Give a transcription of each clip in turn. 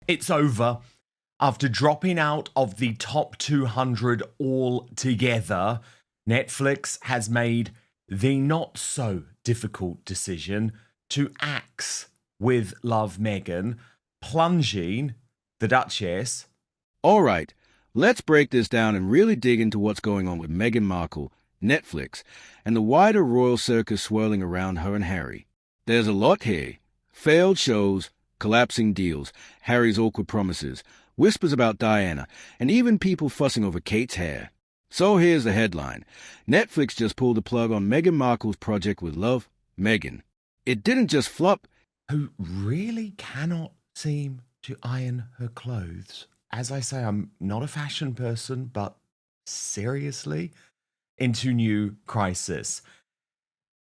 It's over. After dropping out of the top 200 altogether, Netflix has made the not so difficult decision to axe with Love Meghan, plunging the Duchess. All right, let's break this down and really dig into what's going on with Meghan Markle, Netflix, and the wider royal circus swirling around her and Harry. There's a lot here. Failed shows, collapsing deals, Harry's awkward promises, whispers about Diana, and even people fussing over Kate's hair. So here's the headline. Netflix just pulled the plug on Meghan Markle's project with Love, Meghan. It didn't just flop. Who really cannot seem to iron her clothes. As I say, I'm not a fashion person, but seriously, into new crisis.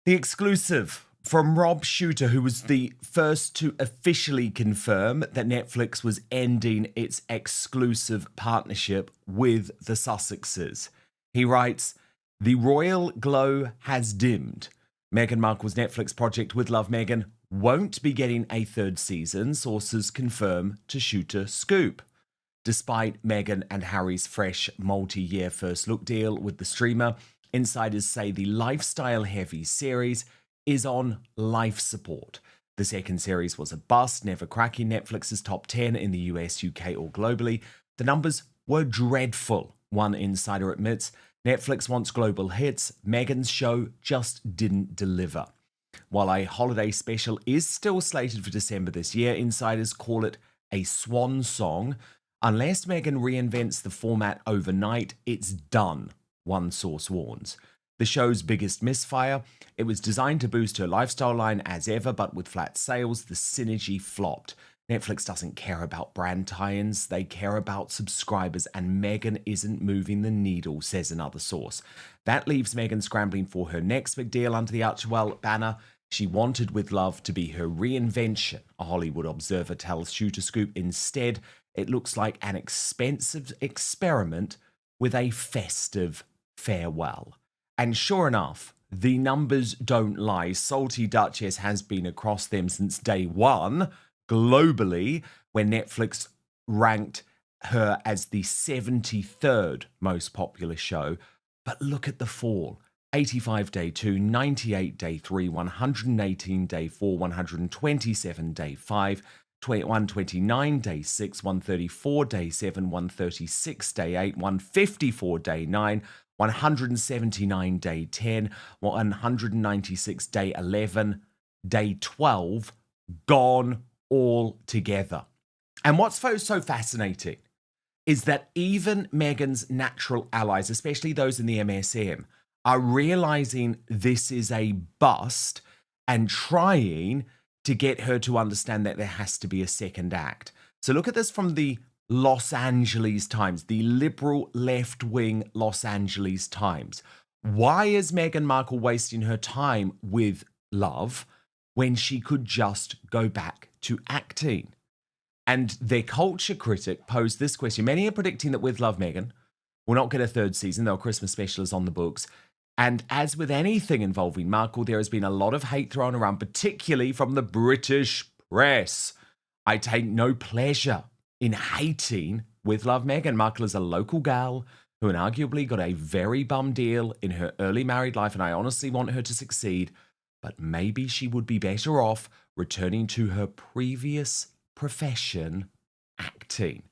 The exclusive from Rob Shooter, who was the first to officially confirm that Netflix was ending its exclusive partnership with the Sussexes. He writes, "The royal glow has dimmed. Meghan Markle's Netflix project with Love Meghan won't be getting a third season, sources confirm to Shooter Scoop. Despite Meghan and Harry's fresh multi-year first look deal with the streamer, insiders say the lifestyle-heavy series is on life support. The second series was a bust, never cracking Netflix's top 10 in the US, UK, or globally. The numbers were dreadful, one insider admits. Netflix wants global hits. Meghan's show just didn't deliver. While a holiday special is still slated for December this year, insiders call it a swan song. Unless Meghan reinvents the format overnight, it's done, one source warns. The show's biggest misfire, it was designed to boost her lifestyle line as ever, but with flat sales, the synergy flopped. Netflix doesn't care about brand tie-ins, they care about subscribers, and Meghan isn't moving the needle, says another source. That leaves Meghan scrambling for her next big deal under the Archewell banner. She wanted With Love to be her reinvention, a Hollywood Observer tells Shooter Scoop. Instead, it looks like an expensive experiment with a festive farewell. And sure enough, the numbers don't lie. Salty Duchess has been across them since day one, globally, when Netflix ranked her as the 73rd most popular show. But look at the fall. 85 day 2, 98 day 3, 118 day 4, 127 day 5, 129 day 6, 134 day 7, 136 day 8, 154 day 9, 179 day 10, 196 day 11, day 12, gone all together. And what's so fascinating is that even Meghan's natural allies, especially those in the MSM, are realizing this is a bust and trying to get her to understand that there has to be a second act. So look at this from the Los Angeles Times, the liberal left-wing Los Angeles Times. Why is Meghan Markle wasting her time with Love when she could just go back to acting? And their culture critic posed this question. Many are predicting that With Love Meghan will not get a third season, though Christmas special is on the books. And as with anything involving Markle, there has been a lot of hate thrown around, particularly from the British press. I take no pleasure in hating With Love Meghan. Markle is a local gal who arguably got a very bum deal in her early married life, and I honestly want her to succeed, but maybe she would be better off returning to her previous profession, acting.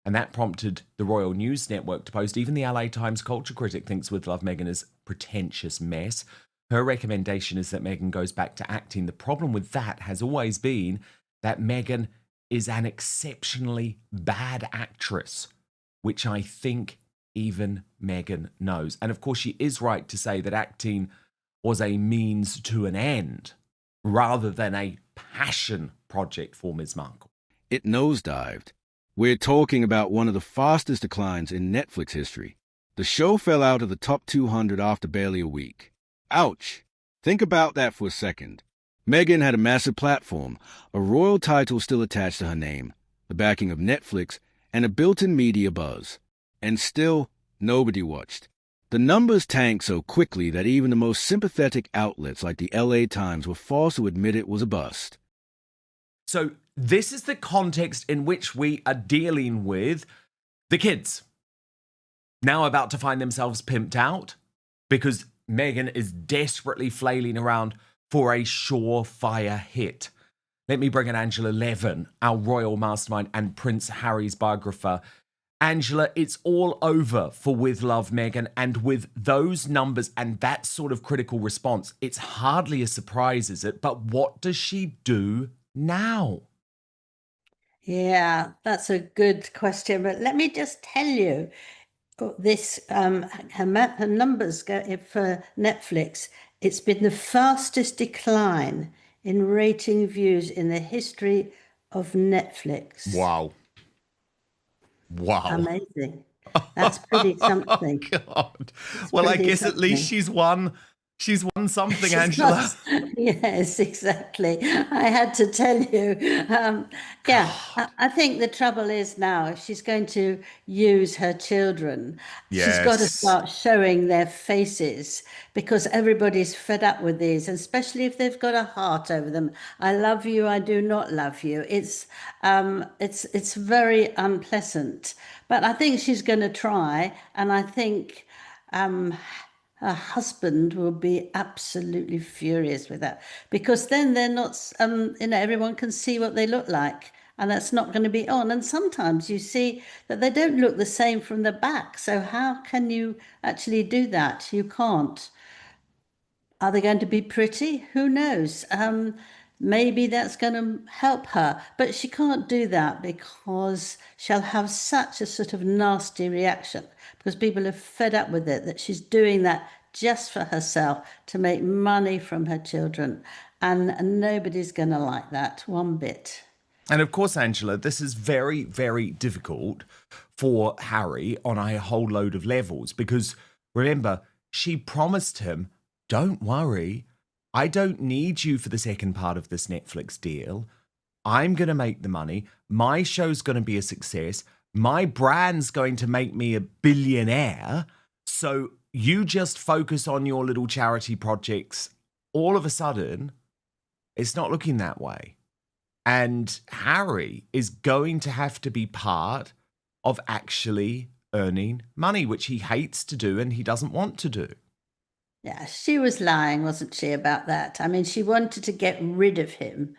And that prompted the Royal News Network to post, even the LA Times culture critic thinks With Love Meghan is a pretentious mess. Her recommendation is that Meghan goes back to acting. The problem with that has always been that Meghan is an exceptionally bad actress, which I think even Meghan knows. And of course, she is right to say that acting was a means to an end rather than a passion project for Ms. Markle. It nosedived. We're talking about one of the fastest declines in Netflix history. The show fell out of the top 200 after barely a week. Ouch! Think about that for a second. Meghan had a massive platform, a royal title still attached to her name, the backing of Netflix, and a built-in media buzz. And still, nobody watched. The numbers tanked so quickly that even the most sympathetic outlets like the LA Times were forced to admit it was a bust. So this is the context in which we are dealing with the kids now about to find themselves pimped out because Meghan is desperately flailing around for a surefire hit. Let me bring in Angela Levin, our royal mastermind and Prince Harry's biographer. Angela, it's all over for With Love, Meghan, and with those numbers and that sort of critical response, it's hardly a surprise, is it? But what does she do now? Yeah, that's a good question. But let me just tell you, this her numbers for Netflix. It's been the fastest decline in rating views in the history of Netflix. Wow. Amazing. That's pretty something. God. Well, I guess at least she's won something, Angela. Yes, exactly. I had to tell you. Yeah, I think the trouble is now, if she's going to use her children, she's got to Yes. start showing their faces because everybody's fed up with these, and especially if they've got a heart over them. I love you, I do not love you. It's very unpleasant. But I think she's going to try, and I think her husband will be absolutely furious with that because then they're not, everyone can see what they look like. And that's not going to be on. And sometimes you see that they don't look the same from the back. So how can you actually do that? You can't. Are they going to be pretty? Who knows? Maybe that's going to help her, but she can't do that because she'll have such a sort of nasty reaction because people are fed up with it that she's doing that just for herself to make money from her children. And nobody's going to like that one bit. And of course, Angela, this is very, very difficult for Harry on a whole load of levels because remember, she promised him, don't worry, I don't need you for the second part of this Netflix deal. I'm going to make the money. My show's going to be a success. My brand's going to make me a billionaire. So you just focus on your little charity projects. All of a sudden, it's not looking that way. And Harry is going to have to be part of actually earning money, which he hates to do and he doesn't want to do. Yeah, she was lying, wasn't she, about that? I mean, she wanted to get rid of him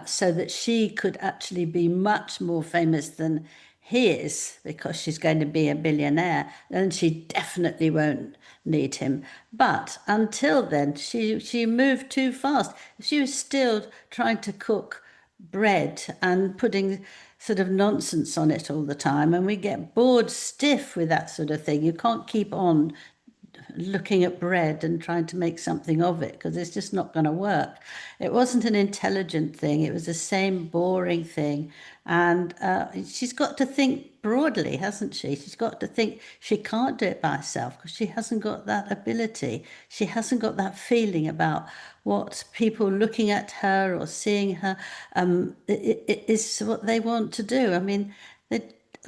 so that she could actually be much more famous than he is because she's going to be a billionaire and she definitely won't need him. But until then, she moved too fast. She was still trying to cook bread and putting sort of nonsense on it all the time, and we get bored stiff with that sort of thing. You can't keep on looking at bread and trying to make something of it because it's just not going to work. It wasn't an intelligent thing. It was the same boring thing. And she's got to think broadly, hasn't she? She's got to think she can't do it by herself because she hasn't got that ability. She hasn't got that feeling about what people looking at her or seeing her is what they want to do. I mean,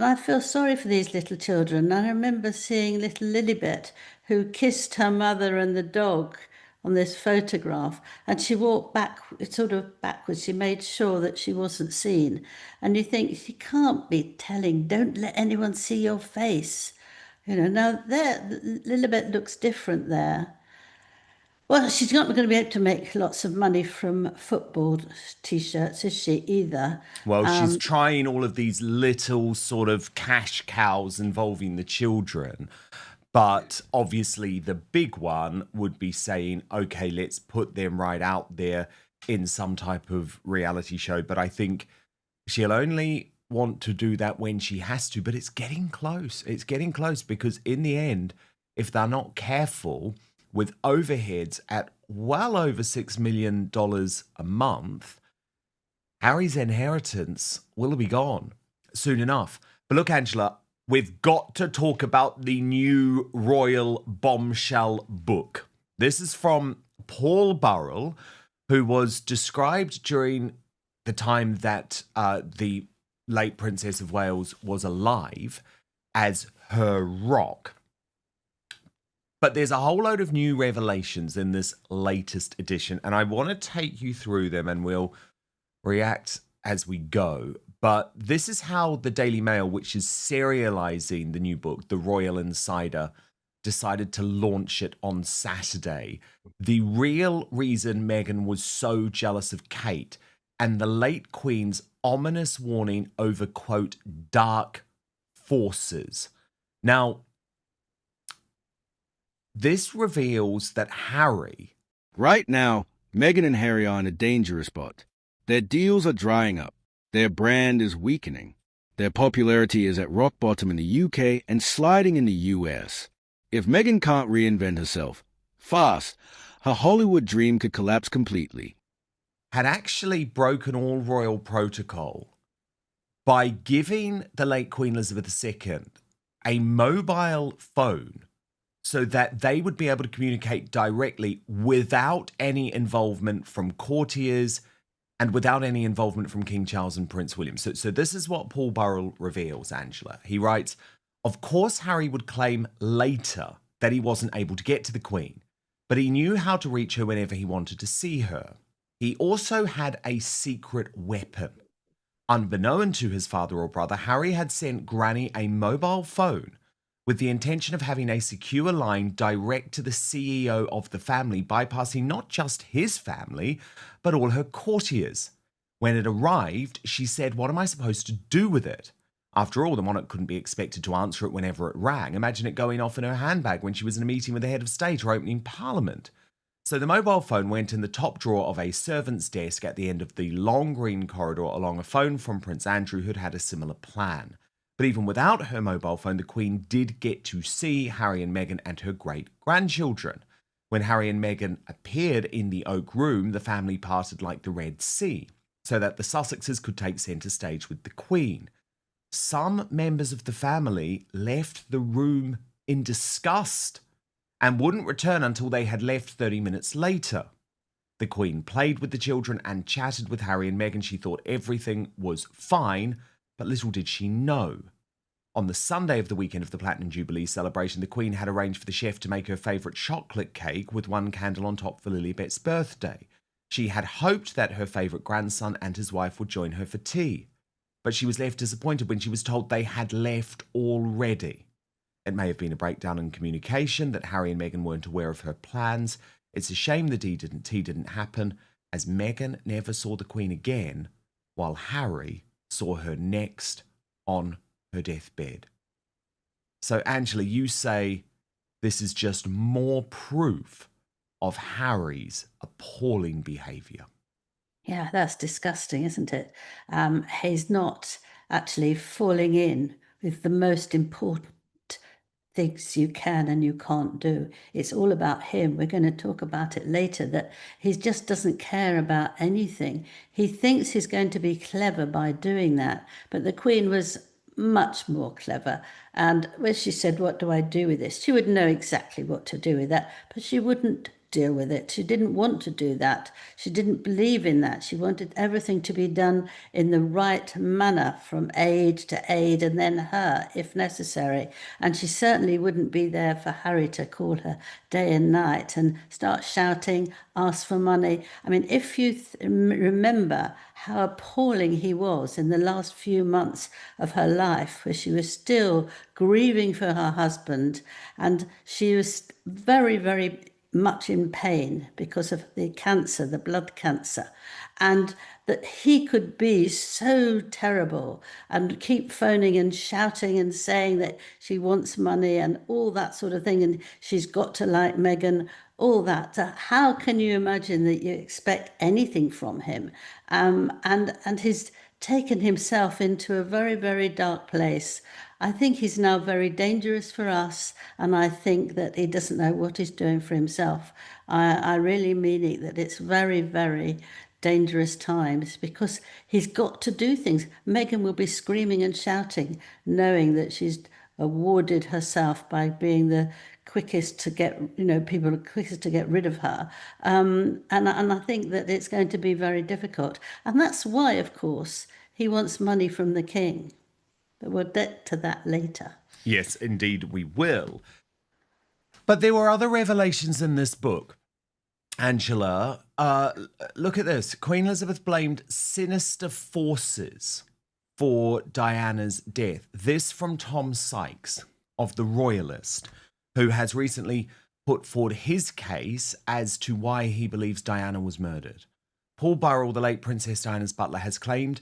I feel sorry for these little children. I remember seeing little Lilibet who kissed her mother and the dog on this photograph, and she walked back, sort of backwards. She made sure that she wasn't seen. And you think she can't be telling, don't let anyone see your face. Now there, Lilibet looks different there. Well, she's not going to be able to make lots of money from football t-shirts, is she, either? Well, she's trying all of these little sort of cash cows involving the children. But obviously the big one would be saying, okay, let's put them right out there in some type of reality show. But I think she'll only want to do that when she has to. But it's getting close. It's getting close because in the end, if they're not careful with overheads at well over $6 million a month, Harry's inheritance will be gone soon enough. But look, Angela, we've got to talk about the new royal bombshell book. This is from Paul Burrell, who was described during the time that the late Princess of Wales was alive as her rock. But there's a whole load of new revelations in this latest edition, and I want to take you through them and we'll react as we go. But this is how the Daily Mail, which is serializing the new book, The Royal Insider, decided to launch it on Saturday. The real reason Meghan was so jealous of Kate and the late Queen's ominous warning over, quote, dark forces. Now, this reveals that Harry... Right now, Meghan and Harry are in a dangerous spot. Their deals are drying up. Their brand is weakening. Their popularity is at rock bottom in the UK and sliding in the US. If Meghan can't reinvent herself fast, her Hollywood dream could collapse completely. had actually broken all royal protocol by giving the late Queen Elizabeth II a mobile phone so that they would be able to communicate directly without any involvement from courtiers and without any involvement from King Charles and Prince William. So this is what Paul Burrell reveals, Angela. He writes, of course, Harry would claim later that he wasn't able to get to the Queen, but he knew how to reach her whenever he wanted to see her. He also had a secret weapon. Unbeknown to his father or brother, Harry had sent Granny a mobile phone with the intention of having a secure line direct to the CEO of the family, bypassing not just his family, but all her courtiers. When it arrived, she said, what am I supposed to do with it? After all, the monarch couldn't be expected to answer it whenever it rang. Imagine it going off in her handbag when she was in a meeting with the head of state or opening parliament. So the mobile phone went in the top drawer of a servant's desk at the end of the long green corridor along a phone from Prince Andrew, who'd had a similar plan. But even without her mobile phone, the Queen did get to see Harry and Meghan and her great-grandchildren. When Harry and Meghan appeared in the Oak Room, the family parted like the Red Sea, so that the Sussexes could take centre stage with the Queen. Some members of the family left the room in disgust and wouldn't return until they had left 30 minutes later. The Queen played with the children and chatted with Harry and Meghan. She thought everything was fine, but little did she know. On the Sunday of the weekend of the Platinum Jubilee celebration, the Queen had arranged for the chef to make her favourite chocolate cake with one candle on top for Lilibet's birthday. She had hoped that her favourite grandson and his wife would join her for tea, but she was left disappointed when she was told they had left already. It may have been a breakdown in communication, that Harry and Meghan weren't aware of her plans. It's a shame the tea didn't happen, as Meghan never saw the Queen again, while Harry saw her next on her deathbed. So, Angela, you say this is just more proof of Harry's appalling behaviour. Yeah, that's disgusting, isn't it? He's not actually falling in with the most important things you can and you can't do. It's all about him. We're going to talk about it later, that he just doesn't care about anything. He thinks he's going to be clever by doing that, but the Queen was much more clever. And when she said, what do I do with this? She would know exactly what to do with that, but she wouldn't deal with it. She didn't want to do that. She didn't believe in that. She wanted everything to be done in the right manner, from aid to aid, and then her, if necessary. And she certainly wouldn't be there for Harry to call her day and night and start shouting, ask for money. I mean, if you remember how appalling he was in the last few months of her life, where she was still grieving for her husband, and she was very, very much in pain because of the cancer, the blood cancer, and that he could be so terrible and keep phoning and shouting and saying that she wants money and all that sort of thing, and she's got to like Meghan, all that. How can you imagine that you expect anything from him? And he's taken himself into a very, very dark place. I think he's now very dangerous for us, and I think that he doesn't know what he's doing for himself. I really mean it, that it's very, very dangerous times, because he's got to do things. Meghan will be screaming and shouting, knowing that she's awarded herself by being the quickest to get, people are quickest to get rid of her. And I think that it's going to be very difficult. And that's why, of course, he wants money from the king. But we'll get to that later. Yes, indeed we will. But there were other revelations in this book. Angela, look at this. Queen Elizabeth blamed sinister forces for Diana's death. This from Tom Sykes of The Royalist, who has recently put forward his case as to why he believes Diana was murdered. Paul Burrell, the late Princess Diana's butler, has claimed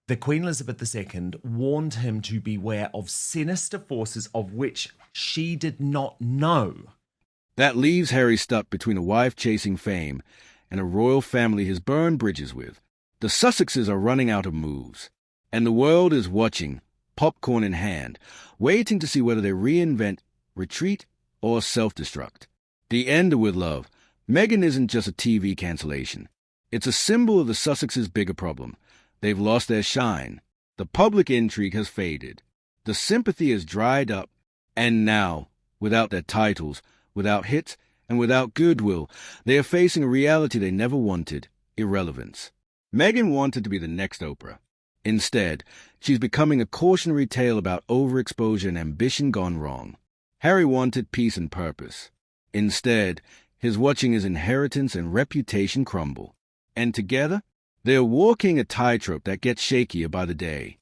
that Queen Elizabeth II warned him to beware of sinister forces of which she did not know. That leaves Harry stuck between a wife chasing fame and a royal family he's burned bridges with. The Sussexes are running out of moves, and the world is watching, popcorn in hand, waiting to see whether they reinvent, retreat, or self-destruct. The end with love. Meghan isn't just a TV cancellation. It's a symbol of the Sussexes' bigger problem. They've lost their shine. The public intrigue has faded. The sympathy has dried up. And now, without their titles, without hits, and without goodwill, they are facing a reality they never wanted: irrelevance. Meghan wanted to be the next Oprah. Instead, she's becoming a cautionary tale about overexposure and ambition gone wrong. Harry wanted peace and purpose. Instead, he's watching his inheritance and reputation crumble. And together, they are walking a tightrope that gets shakier by the day.